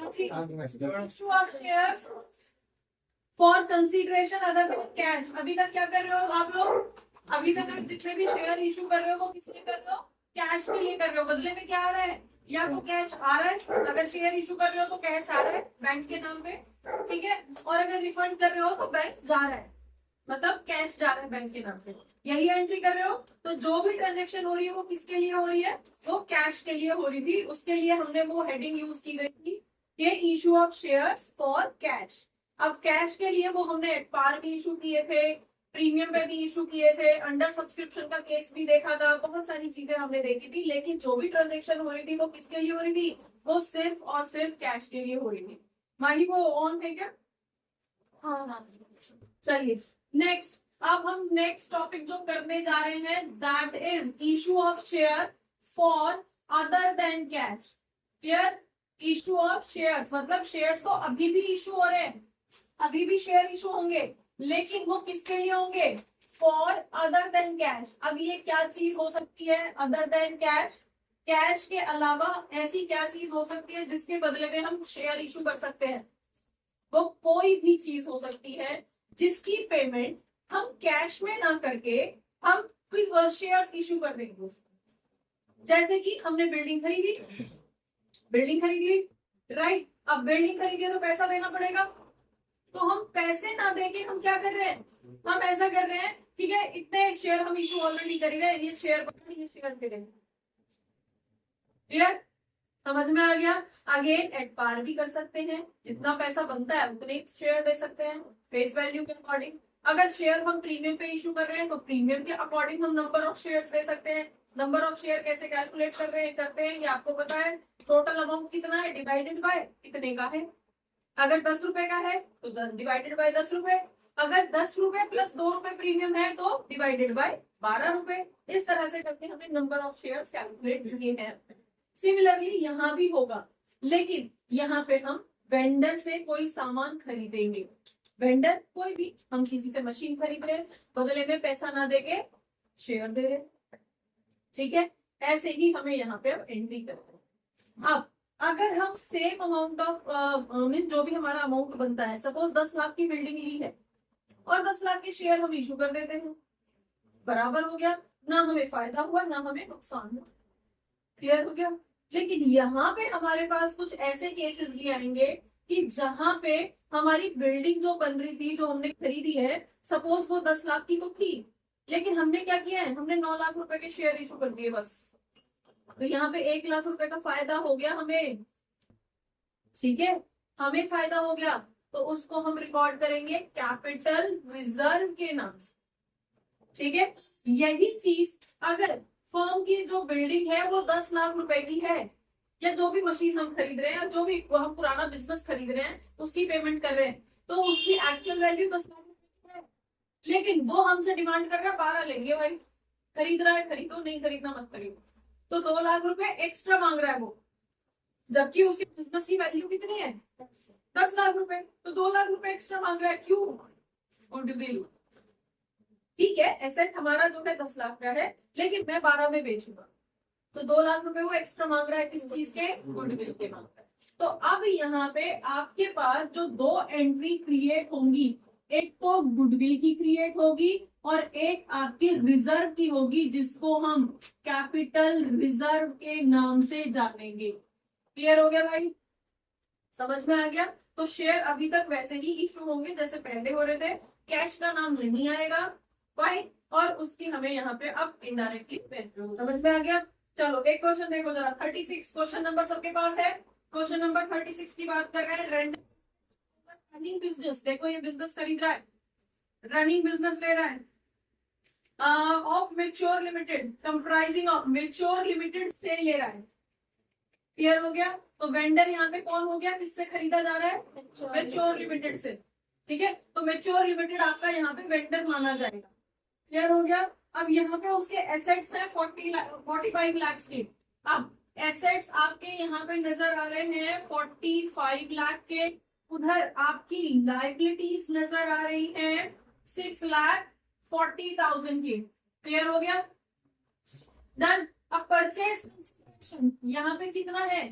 Issue of shares for consideration other than cash. अभी तक क्या कर रहे हो आप लोग? अभी तक आप जितने भी शेयर इशू कर रहे हो वो किस लिए कर रहे हो? कैश के लिए कर रहे हो। बदले में क्या आ रहा है? या तो कैश आ रहा है, अगर शेयर इशू कर रहे हो तो कैश आ रहा है बैंक के नाम पे, ठीक है। और अगर रिफंड कर रहे हो तो बैंक जा रहा है, मतलब कैश जा रहा है बैंक के नाम पे, यही एंट्री कर रहे हो। तो जो भी ट्रांजेक्शन हो रही है वो किसके लिए हो रही है? वो कैश के लिए हो रही थी। उसके लिए हमने वो हेडिंग यूज की गई थी, ये issue of shares for cash. अब कैश के लिए वो हमने एट पार भी इशू किए थे, प्रीमियम पे भी इशू किए थे, अंडर सब्सक्रिप्शन का केस भी देखा था, बहुत सारी चीजें हमने देखी थी। लेकिन जो भी ट्रांजेक्शन हो रही थी वो किसके लिए हो रही थी? वो सिर्फ और सिर्फ कैश के लिए हो रही थी। मानी वो ऑन है क्या? हाँ। चलिए नेक्स्ट, अब हम नेक्स्ट टॉपिक जो करने जा रहे हैं that is issue of share for other than cash. Clear? Issue of shares मतलब शेयर्स तो अभी भी इशू हो रहे हैं, अभी भी शेयर इशू होंगे, लेकिन वो किसके लिए होंगे? For other than cash. अब ये क्या चीज हो सकती है अदर देन कैश? कैश के अलावा ऐसी क्या चीज हो सकती है जिसके बदले में हम शेयर इशू कर सकते हैं? वो कोई भी चीज हो सकती है जिसकी पेमेंट हम कैश में ना करके हम कोई शेयर्स इशू कर देंगे। जैसे कि हमने बिल्डिंग खरीदी, राइट। अब बिल्डिंग खरीदी है तो पैसा देना पड़ेगा, तो हम पैसे ना देके हम क्या कर रहे हैं? हम ऐसा कर रहे हैं, ठीक है, इतने शेयर हम इशू ऑलरेडी कर रहे हैं, ये शेयर ये शेयर करेंगे। क्लियर? समझ में आ गया? अगेन एट पार भी कर सकते हैं, जितना पैसा बनता है उतने शेयर दे सकते हैं फेस वैल्यू के अकॉर्डिंग। अगर शेयर हम प्रीमियम पे इशू कर रहे हैं तो प्रीमियम के अकॉर्डिंग हम नंबर ऑफ शेयर्स दे सकते हैं। नंबर ऑफ शेयर कैसे कैलकुलेट करते हैं ये आपको पता है। टोटल अमाउंट कितना है डिवाइडेड बाय कितने का है। अगर 10 रुपए का है तो 10 डिवाइडेड बाय 10 रुपए। अगर 10 रुपए प्लस 2 रुपए प्रीमियम है तो डिवाइडेड बाय 12 रुपए। इस तरह से करके हमने नंबर ऑफ शेयर्स कैलकुलेट किए हैं। सिमिलरली यहाँ भी होगा, लेकिन यहाँ पे हम वेंडर से कोई सामान खरीदेंगे। वेंडर कोई भी, हम किसी से मशीन खरीद रहे हैं, बदले में पैसा ना देके शेयर दे रहे, ठीक है। ऐसे ही हमें यहाँ पे अब एंट्री करते हैं। अब अगर हम सेम अमाउंट ऑफ मीन जो भी हमारा अमाउंट बनता है, सपोज 10 लाख की बिल्डिंग ली है और 10 लाख के शेयर हम इशू कर देते हैं, बराबर हो गया, ना हमें फायदा हुआ ना हमें नुकसान हुआ। क्लियर हो गया? लेकिन यहाँ पे हमारे पास कुछ ऐसे केसेस भी आएंगे कि जहां पे हमारी बिल्डिंग जो बन रही थी, जो हमने खरीदी है, सपोज वो 10 लाख की तो थी, लेकिन हमने क्या किया है? हमने 9 लाख रुपए के शेयर इशू कर दिए बस। तो यहाँ पे 1 लाख रुपए का फायदा हो गया हमें, ठीक है, हमें फायदा हो गया। तो उसको हम रिकॉर्ड करेंगे कैपिटल रिजर्व के नाम से, ठीक है। यही चीज अगर फर्म की जो बिल्डिंग है वो 10 लाख रुपए की है, या जो भी मशीन हम खरीद रहे हैं, जो भी हम पुराना बिजनेस खरीद रहे हैं उसकी पेमेंट कर रहे हैं, तो उसकी एक्चुअल वैल्यू 10 लाख रुपए है, लेकिन वो हमसे डिमांड कर रहा है 12 लेंगे भाई। खरीद रहा है खरीदो, नहीं खरीदना मत खरीदो। तो 2 लाख रुपए एक्स्ट्रा मांग रहा है वो, जबकि उसके बिजनेस की वैल्यू कितनी है? 10 लाख रुपए। तो 2 लाख रुपए एक्स्ट्रा मांग रहा है, क्यों? गुडविल, ठीक है, एसेट हमारा जो है 10 लाख का है, लेकिन मैं 12 में बेचूंगा, तो 2 लाख रुपए वो एक्स्ट्रा मांग रहा है, किस चीज के? गुडविल के मांग रहा है। तो अब यहाँ पे आपके पास जो 2 एंट्री क्रिएट होंगी, एक तो गुडविल की क्रिएट होगी और एक आपकी रिजर्व की होगी, जिसको हम कैपिटल रिजर्व के नाम से जानेंगे। क्लियर हो गया भाई? समझ में आ गया? तो शेयर अभी तक वैसे ही इशू होंगे जैसे पहले हो रहे थे, कैश का नाम नहीं आएगा, फाइन। और उसकी हमें यहाँ पे अब इनडायरेक्टली वैल्यू। समझ में आ गया? चलो एक क्वेश्चन देखो जरा, 36 क्वेश्चन नंबर सबके पास है। क्वेश्चन नंबर 36 की बात कर रहे हैं, रनिंग बिजनेस। देखो ये बिजनेस खरीद रहा है, रनिंग बिजनेस ले रहा है of mature limited, comprising of mature limited से ले रहा है। क्लियर हो गया? तो वेंडर यहाँ पे कौन हो गया? किससे खरीदा जा रहा है? मेच्योर लिमिटेड से, ठीक है। तो मेच्योर लिमिटेड आपका यहाँ पे वेंडर माना जाएगा। क्लियर हो गया? अब यहाँ पे उसके एसेट्स है 45 लाख के। अब एसेट्स आपके यहाँ पे नजर आ रहे हैं 45 लाख के, उधर आपकी लाइबिलिटीज नजर आ रही हैं 6,40,000 की। क्लियर हो गया? डन। अब परचेज यहाँ पे कितना है?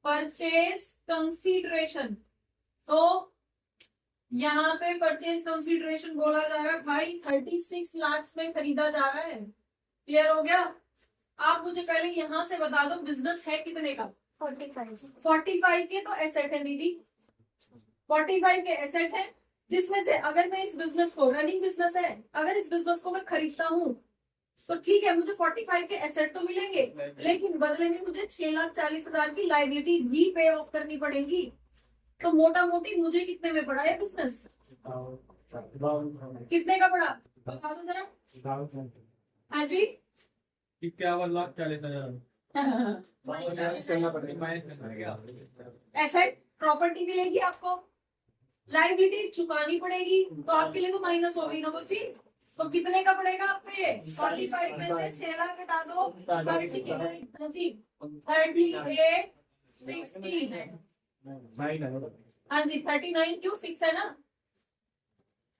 Purchase consideration. तो यहाँ पे परचेज कंसीडरेशन बोला जा रहा है भाई 36 लाख में खरीदा जा रहा है। क्लियर हो गया? आप मुझे पहले यहाँ से बता दो बिजनेस है कितने का? 45 के तो एसेट है दीदी, 45 के एसेट है, जिसमें से अगर मैं इस बिजनेस को, रनिंग बिजनेस है, अगर इस बिजनेस को मैं खरीदता हूँ तो ठीक है मुझे 45 के एसेट तो मिलेंगे, लेकिन बदले में मुझे 6,40,000 की लायबिलिटी भी पे ऑफ करनी पड़ेगी। तो मोटा मोटी मुझे कितने में पड़ा है बिजनेस? कितने का पड़ा बता दो जरा। हाँ जी, 51,40,000 एसेट प्रॉपर्टी मिलेगी आपको, लायबिलिटी चुकानी पड़ेगी, तो आपके लिए तो माइनस हो गई ना वो चीज। तो कितने का पड़ेगा आपको ये? 45 में से 6 लाख घटा दो, 38 60। हाँ जी 39 क्यों 6 है ना,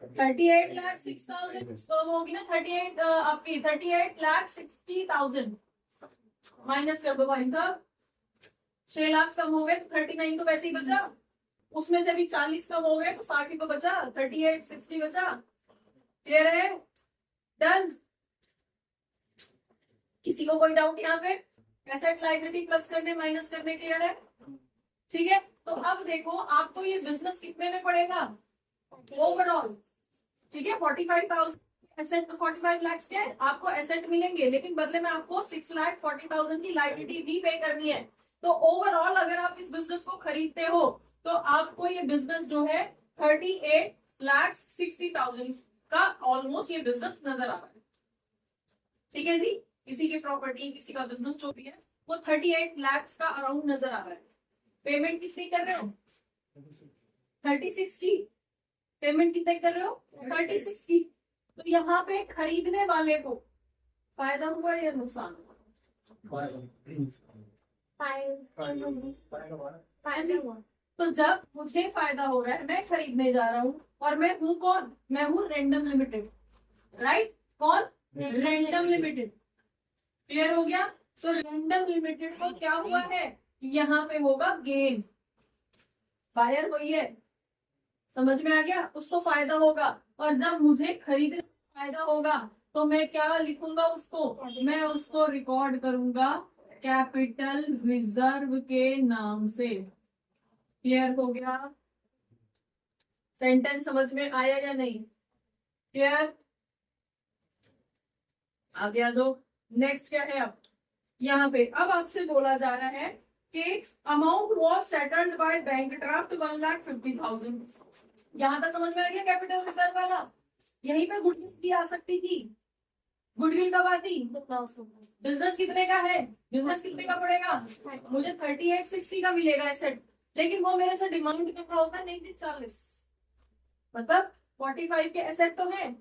38,06,000 तो होगी ना 38 आपकी 38,60,000 माइनस कर दो भाई साहब। 6 लाख कम हो गए तो 39 तो वैसे ही बचा, उसमें से भी 40 कम हो गए तो 60 ही तो बचा, 38,60 बचा। क्लियर है? डन? किसी को कोई डाउट यहाँ पे? एसेट लायबिलिटी प्लस करने माइनस करने क्लियर है? ठीक है, तो अब देखो आपको ये बिजनेस कितने में पड़ेगा ओवरऑल? ठीक है 45,000 एसेट, 45 लाख के आपको एसेट मिलेंगे, लेकिन बदले में आपको 6,40,000 की लायबिलिटी भी पे करनी है। तो ओवरऑल अगर आप इस बिजनेस को खरीदते हो तो आपको ये बिजनेस जो है 38,60,000 का ऑलमोस्ट ये बिजनेस नजर आ रहा है। ठीक है जी, किसी की प्रॉपर्टी, किसी का बिजनेस जो भी है वो 38 लाख का अराउंड नजर आ रहा है। पेमेंट कितनी कर रहे हो? 36 की। पेमेंट कितने कर रहे हो? 36 की। तो यहाँ पे खरीदने वाले को फायदा हुआ या नुकसान हुआ? तो जब मुझे फायदा हो रहा है, मैं खरीदने जा रहा हूँ, और मैं हूँ कौन? मैं हूँ रैंडम लिमिटेड, राइट? कौन? Random limited. क्लियर हो गया? तो रैंडम लिमिटेड को क्या हुआ है? यहाँ पे होगा गेन, बायर वही है, समझ में आ गया? उसको फायदा होगा। और जब मुझे खरीदने फायदा होगा तो मैं क्या लिखूंगा उसको? मैं उसको रिकॉर्ड करूंगा कैपिटल रिजर्व के नाम से। क्लियर हो गया? सेंटेंस समझ में आया या नहीं? क्लियर? आगे आ जाओ। नेक्स्ट क्या है? अब यहाँ पे अब आपसे बोला जा रहा है कि amount was settled by bank draft 1,50,000। यहाँ तक समझ में आ गया कैपिटल रिजर्व वाला? यहीं पे गुडविल भी आ सकती थी। गुडविल कब आती? बिजनेस कितने का है? बिजनेस कितने का पड़ेगा? मुझे 38,60 का मिलेगा एसेट, लेकिन वो मेरे से डिमांड कर रहा होता नहीं थी 40, मतलब 45 के एसेट तो है,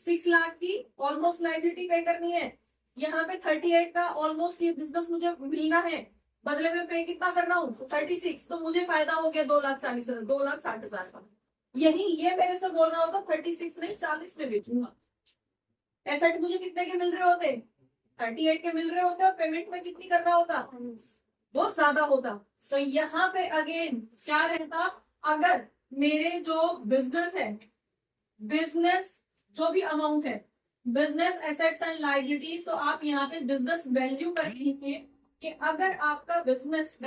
6 लाख की ऑलमोस्ट लायबिलिटी पे करनी है। यहाँ पे 38 का ऑलमोस्ट ये बिजनेस मुझे मिलना है, बदले में पे कितना कर रहा हूँ? 36। तो मुझे फायदा हो गया 2,40,000, 2,60,000 का। यही ये मेरे से बोल रहा होता 36 नहीं 40 में बेचूंगा। एसेट मुझे कितने के मिल रहे होते? 38 के मिल रहे होते, और पेमेंट में कितनी कर रहा होता? बहुत ज्यादा होता। तो यहाँ पे अगेन क्या रहता? अगर मेरे जो बिजनेस है, बिजनेस जो भी अमाउंट है, बिजनेस एसेट्स एंड लायबिलिटीज, तो आप यहाँ पे बिजनेस वैल्यू कर लीजिए कि अगर आपका बिजनेस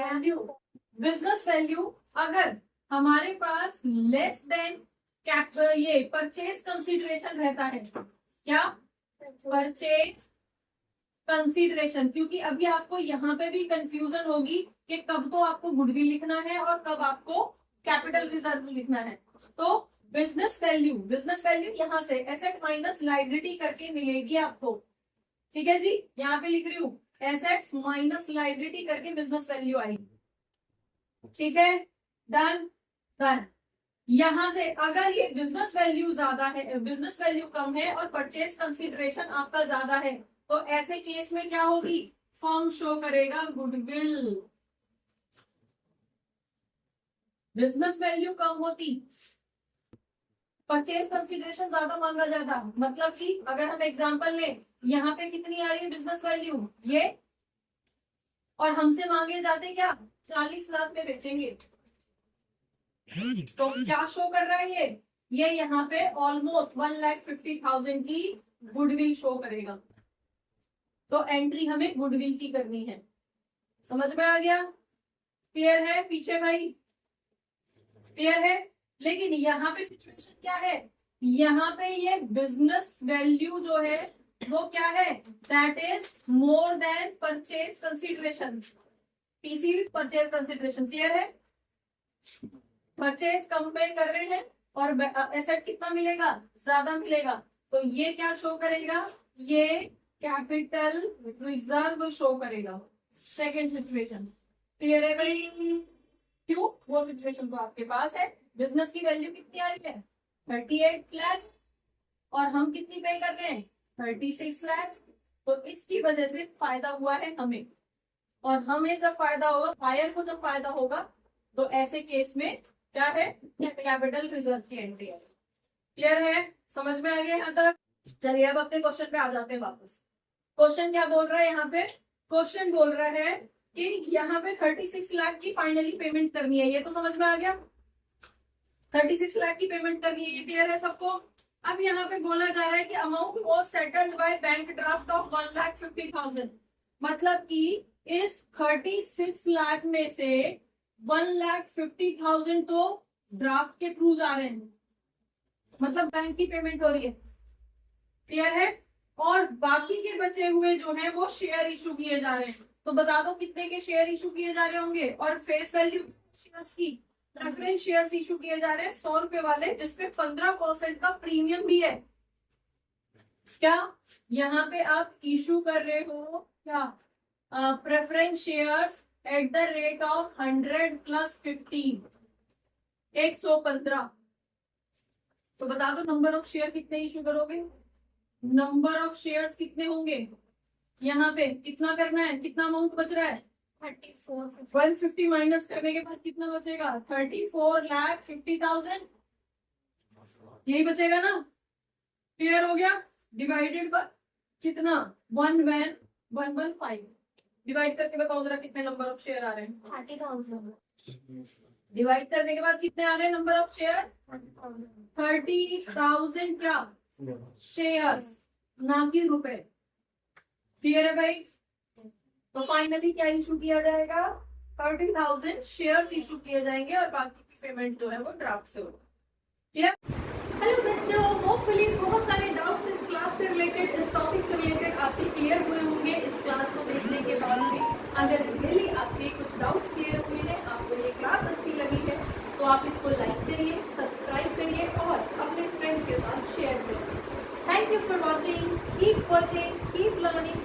वैल्यू अगर हमारे पास लेस देन ये परचेज कंसीडरेशन रहता है, क्या? Purchase consideration. क्योंकि अभी आपको यहाँ पे भी कंफ्यूजन होगी कि कब तो आपको गुडविल लिखना है और कब आपको कैपिटल रिजर्व लिखना है। तो बिजनेस वैल्यू यहाँ से एसेट माइनस लायबिलिटी करके मिलेगी आपको। ठीक है जी, यहाँ पे लिख रही हूँ एसेट्स माइनस लायबिलिटी करके बिजनेस वैल्यू आएगी। ठीक है, डन डन। यहाँ से अगर ये बिजनेस वैल्यू ज्यादा है, बिजनेस वैल्यू कम है और परचेज कंसीडरेशन आपका ज्यादा है, तो ऐसे केस में क्या होगी? फर्म शो करेगा गुडविल। बिजनेस वैल्यू कम होती, परचेज कंसीडरेशन ज्यादा मांगा जाता। मतलब कि अगर हम एग्जांपल लें, यहाँ पे कितनी आ रही है बिजनेस वैल्यू ये, और हमसे मांगे जाते क्या? 40 लाख में बेचेंगे। तो क्या शो कर रहा है ये यहाँ पे ऑलमोस्ट 1,50,000 की गुडविल शो करेगा। तो एंट्री हमें गुडविल की करनी है। समझ में आ गया? क्लियर है पीछे भाई? क्लियर है? लेकिन यहाँ पे सिचुएशन क्या है, यहाँ पे ये बिजनेस वैल्यू जो है वो क्या है, that is more than purchase consideration. PC purchase consideration. Clear है? परचेज कंपेयर कर रहे हैं और एसेट कितना मिलेगा, ज्यादा मिलेगा। तो ये क्या शो करेगा, ये कैपिटल रिजर्व शो करेगा। Second situation. क्लियर है भाई? क्यों? वो सिचुएशन तो आपके पास है। बिजनेस की वैल्यू कितनी आ रही है, 38 लाख, और हम कितनी पे कर रहे हैं, 36 लाख। तो इसकी वजह से फायदा हुआ है हमें, और हमें जब फायदा होगा, बायर को जब फायदा होगा, तो ऐसे केस में क्या है, कैपिटल रिजर्व की एंट्री है। क्लियर है? समझ में आ गया यहाँ तक? चलिए अब अपने क्वेश्चन पे आ जाते हैं वापस। क्वेश्चन क्या बोल रहा है यहाँ पे? क्वेश्चन बोल रहा है कि यहाँ पे 36 लाख की फाइनली पेमेंट करनी है। ये तो समझ में आ गया, 36 लाख की पेमेंट करनी है, ये क्लियर है सबको? अब यहाँ पे बोला जा रहा है कि amount was settled by bank draft of 1,50,000। मतलब कि इस 36 लाख में से 1,50,000 तो ड्राफ्ट के थ्रू जा रहे हैं, मतलब बैंक की पेमेंट हो रही है। क्लियर है? और बाकी के बचे हुए जो है वो शेयर इशू किए जा रहे हैं। तो बता दो कितने के शेयर इशू किए जा रहे होंगे, और फेस वैल्यू शेयर्स की, प्रेफरेंस शेयर्स इशू किए जा रहे हैं 100 रुपए वाले, जिसपे 15% का प्रीमियम भी है। क्या यहाँ पे आप इशू कर रहे हो क्या, preference shares at the rate of 100 + 15, 115। तो बता दो नंबर ऑफ शेयर कितने इशू करोगे, नंबर ऑफ शेयर्स कितने होंगे, यहाँ पे कितना करना है, कितना अमाउंट बच रहा है, 34। 150 माइनस करने के बाद कितना बचेगा, 34,50,000, यही बचेगा ना? क्लियर हो गया? डिवाइडेड बाय कितना, 1,115। डिवाइड करके बताओ जरा कितने नंबर ऑफ शेयर आ रहे हैं, 30,000। डिवाइड करने के बाद कितने आ रहे हैं नंबर ऑफ शेयर, 30,000 क्या शेयर्स, ना कि रुपए। क्लियर है भाई? तो फाइनली क्या इशू किया जाएगा, 30,000 शेयर्स इशू किए जाएंगे, और बाकी की पेमेंट जो है वो ड्राफ्ट से होगी। क्लियर? हेलो बच्चों, होपफुली बहुत सारे डाउट्स इस क्लास से रिलेटेड, इस टॉपिक से रिलेटेड आपके क्लियर हुए होंगे इस क्लास को देखने के बाद में। अगर रियली आपके कुछ डाउट्स क्लियर हुए हैं, आपको ये क्लास अच्छी लगी है, तो आप इसको लाइक करिए, सब्सक्राइब करिए और अपने फ्रेंड्स के साथ शेयर करिए। Thank you for watching. Keep watching, keep learning.